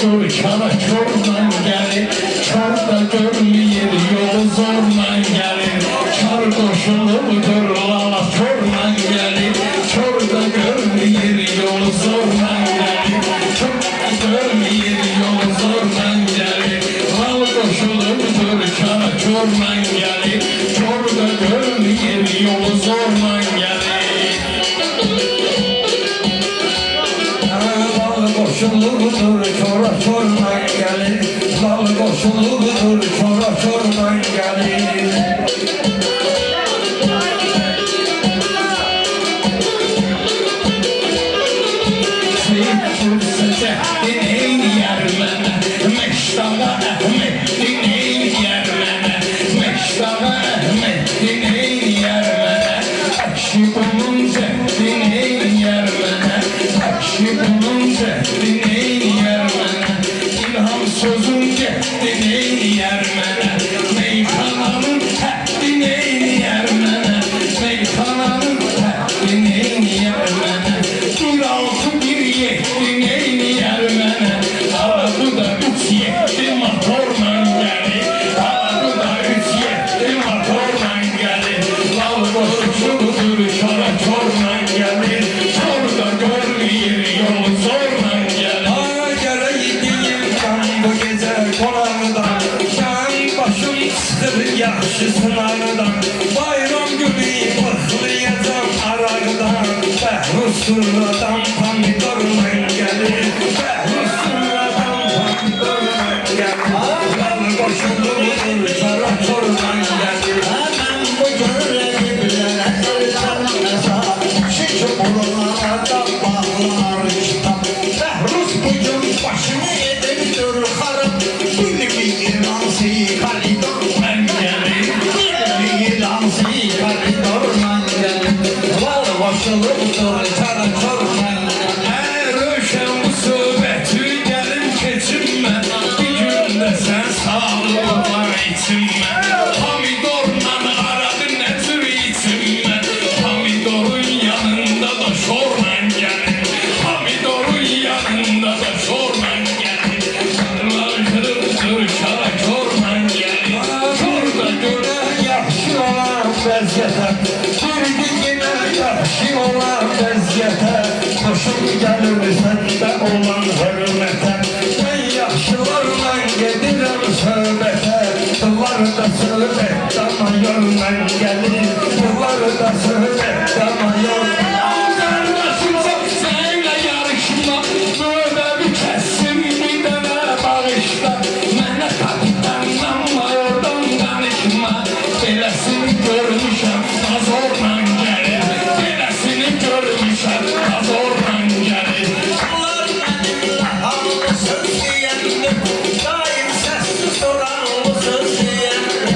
dur çara çordan gelir. Çorda görmeyer yolu zorla gelir. Çar koşuludur lala çordan gelir. Çorda görmeyer yolu zorla gelir. Çorda görmeyer yolu zorla gelir. Lal koşuludur çara çordan gelir. Çorda görmeyer yolu zorla gelir. Koşuludur çora çordan gelir. Lal koşuludur çora çordan gelir. Seyittir Seceddin yer mene. Meştağa Ahmet'in yer mene. Meştağa Ahmet'in yer mene. Ekşi bunun ceddin yer mene. Ekşi bunun ceddin sözün ceddini yer mene. Meyhananın haddini yer mene. Meyhananın haddini yer mene. Bir altı bir yeddini yer mene. Aradı da üç yetti motorla gelir. Aradı da üç yetti motorla gelir. Lal koşuşudur çora çorla gelir. Çorda görmeyir yolu zorla gelir. Yaxşı sınardan bayram günü başlayacağım arardan. Bəhrusuradan pomidorla gelir. Bəhrusuradan pomidorla gelir. Lal koşuludur çara çordan gelir. Hemen bu görevlere ölçemeza. Çünkü buralarda bağlar kitap. Bəhrus bugün başını edildir harap. Bilmeyin ansiyi kalidor. Koşuludur çara çordan gelir. Röşen musibeti gelin keçinme. Bir günde sen sağlığa içinme. Pomidorla aradı ne tür içinme. Pomidorun yanında da şorla gelir. Pomidorun yanında da şorla gelir. Kırıldır çara çordan gelir. Çorda göre yaxşı olan vəziyyətə. Yaxşı olan vəziyyətə. Xoşum gəlir səndə olan hörmətə. Mən yaxşılarla gedirəm söhbətə. Duvarda söhbət ama yolla gəlir. Duvarda söhbət ama yolla. Qardaşım sənlə yarışma. Böyle bir kəssim bir dənə bağışla. Mənə kapitanlanma oradan danışma. Beləsini görmüşəm azorla gəlir. Beləsini görmüşəm azorla gəlir. Onlar mənimlə hamlı söz deyəndir. Daim səssiz oranlı söz deyəndir.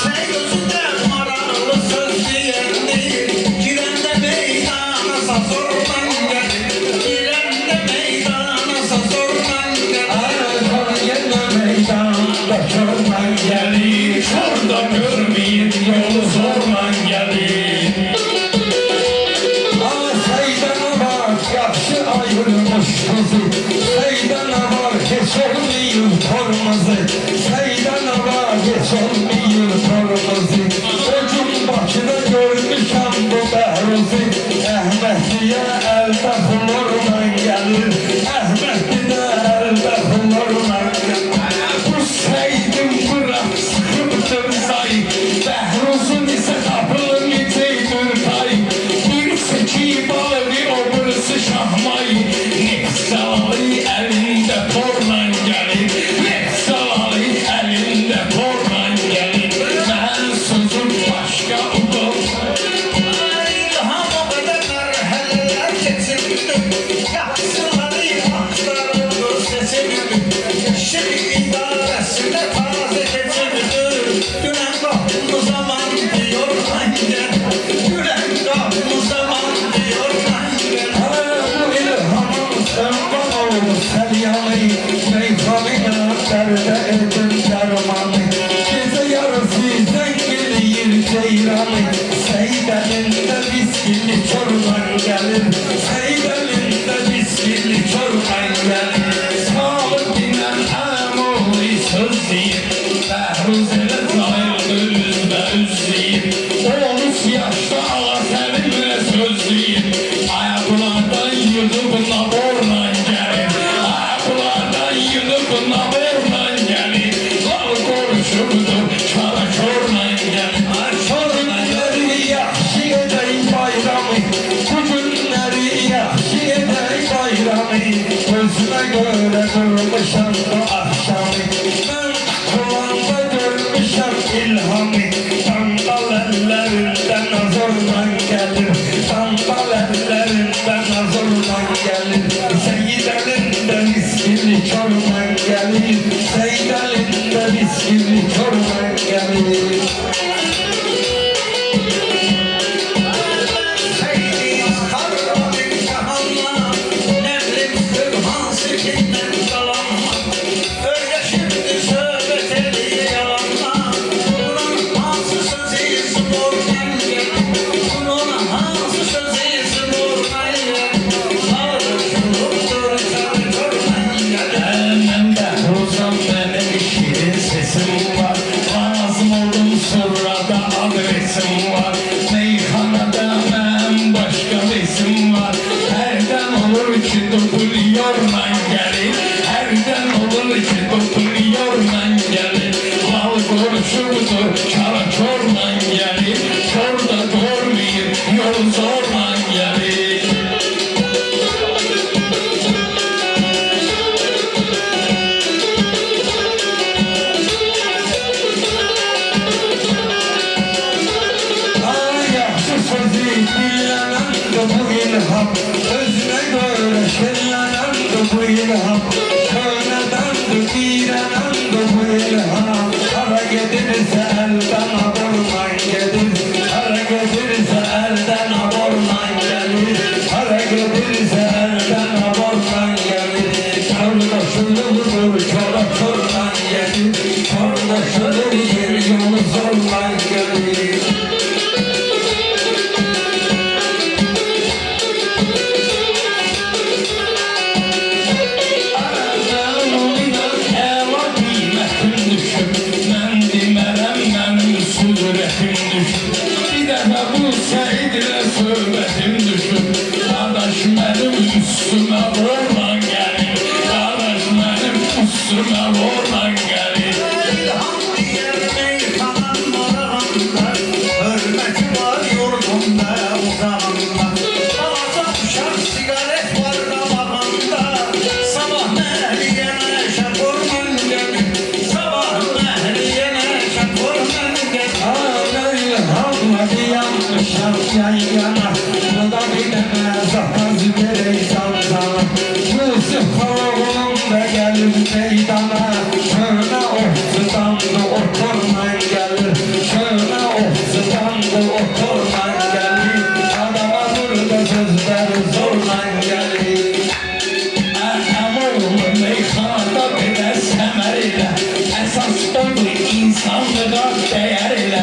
Sən gözündə maranlı söz deyəndir. Girəndə meydana sazorla gəlir. Girəndə meydana sazorla gəlir. Yenə meydanda çorla gəlir. Çorda görməyin yolu zorla gəlir. Seydana bak yaxşı ayırmış bizi. Seydana var heç olmayır tormazı. Seydana var heç olmayır tormazı. O gün Bakıda görmüşəm bu bəhruzi. Əhmədliyə əldə florla gəlir. Əhmədliyə əldə florla gəlir. Bu Seydim bırak sıxıbdır zay. Bəhruzun isə tapılır necədir tay. Bir çəkib alır o birisi şahmay. Nefsalı əlində torla gəlir. Nefsalı əlində torla gəlir. Mən gelir. Sandal ellerinden azorlan gelir. Sandal ellerinden azorlan gelir. Seyit elinde miskili çorman gelir. Seyit elinde miskili çorman gelir. Yorman gelir, herden olur ki yorman gelir. Bal kurşudur, çara çorman gelir. Çorda görmeyip yol zorman gelir. Yaxşı sözü dinlenen de bu ilham, özüne göre şenlenen de bu ilham, köneden de direnen de bu ilham. Hara gelirse elden aborman gelir, hara gelirse elden aborman gelir, hara gelirse elden aborman gelir. Kardeşliğidir çora çorman gelir, kardeşliğidir yolu zorman gelir. Bir defa bu Seyid'le söhbətim düşür. Qardaş mənim üstümə vorlan gəlir. Qardaş mənim üstümə vorlan gəlir. İlham diyer meyxanın marağında, hörməti var yurdumda uzağında. Balaca uşaq sigaret var qabağında, sabah məhliyənə şəpurman gəlir. Sabah məhliyənə şəpurman gəlir. Hadi yanmışam yan yana, bu da bir dene zakaz verey sana. Yusuf oğlum da gelir meydana, şöyle ortadan da oturman gelir. Şöyle ortadan da oturman gelir. Adama burada sözleri zorlan gelir. Oğlum meyxanada belə səmər ilə, əsas odur insanlığa dəyər ilə.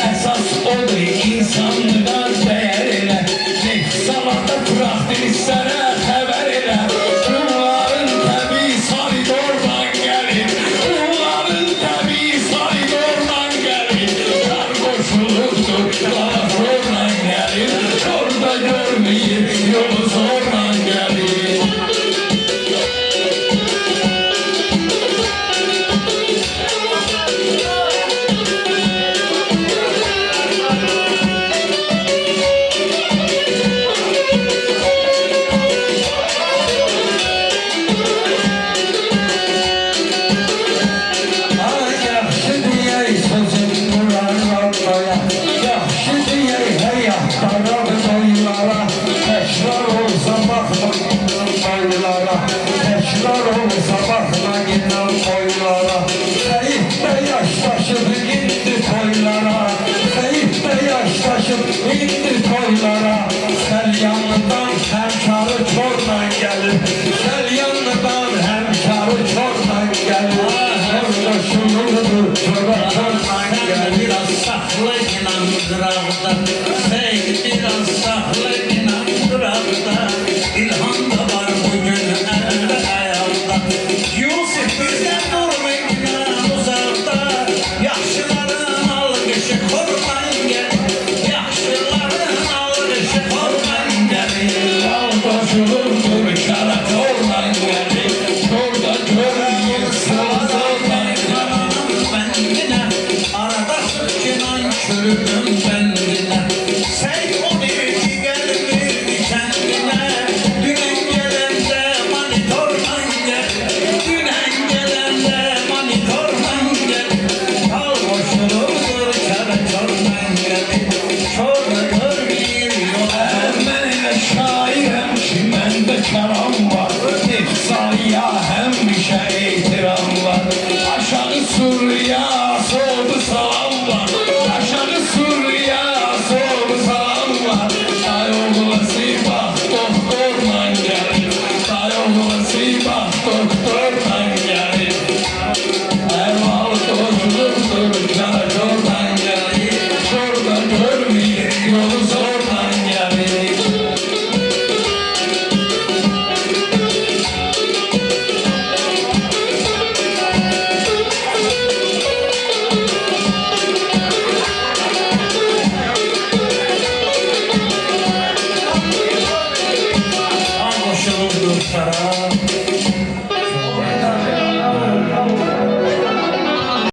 Əsas odur insanlığa dəyər elə. Nefsalata buraxdırışlara xəbər elə. Bunların təbii salidordan gəlir. Bunların təbii salidordan gəlir. Qar qoşulubdur, qarafordan gəlir. Orada görməyib yolu zordan gəlir. İndi toylara, sel yanından hemşarı çorman gelir. Sel yanından hemşarı çorman gelir. Orada şunludur, çora çorman gelir. Biraz saklı inandırarda, Seyit biraz saklı inandırarda. İlham da var bugün elde ayağında. Yusuf bizden durmayın uzakta. Yaşlıların algışı korman gelir. Yaşlıların algışı korman gelir. Aldaşılırdır, kara çorman gelir. Orada görmeyip sana zorman gelir. Ben yine arada sürçünen çürüdüm ben.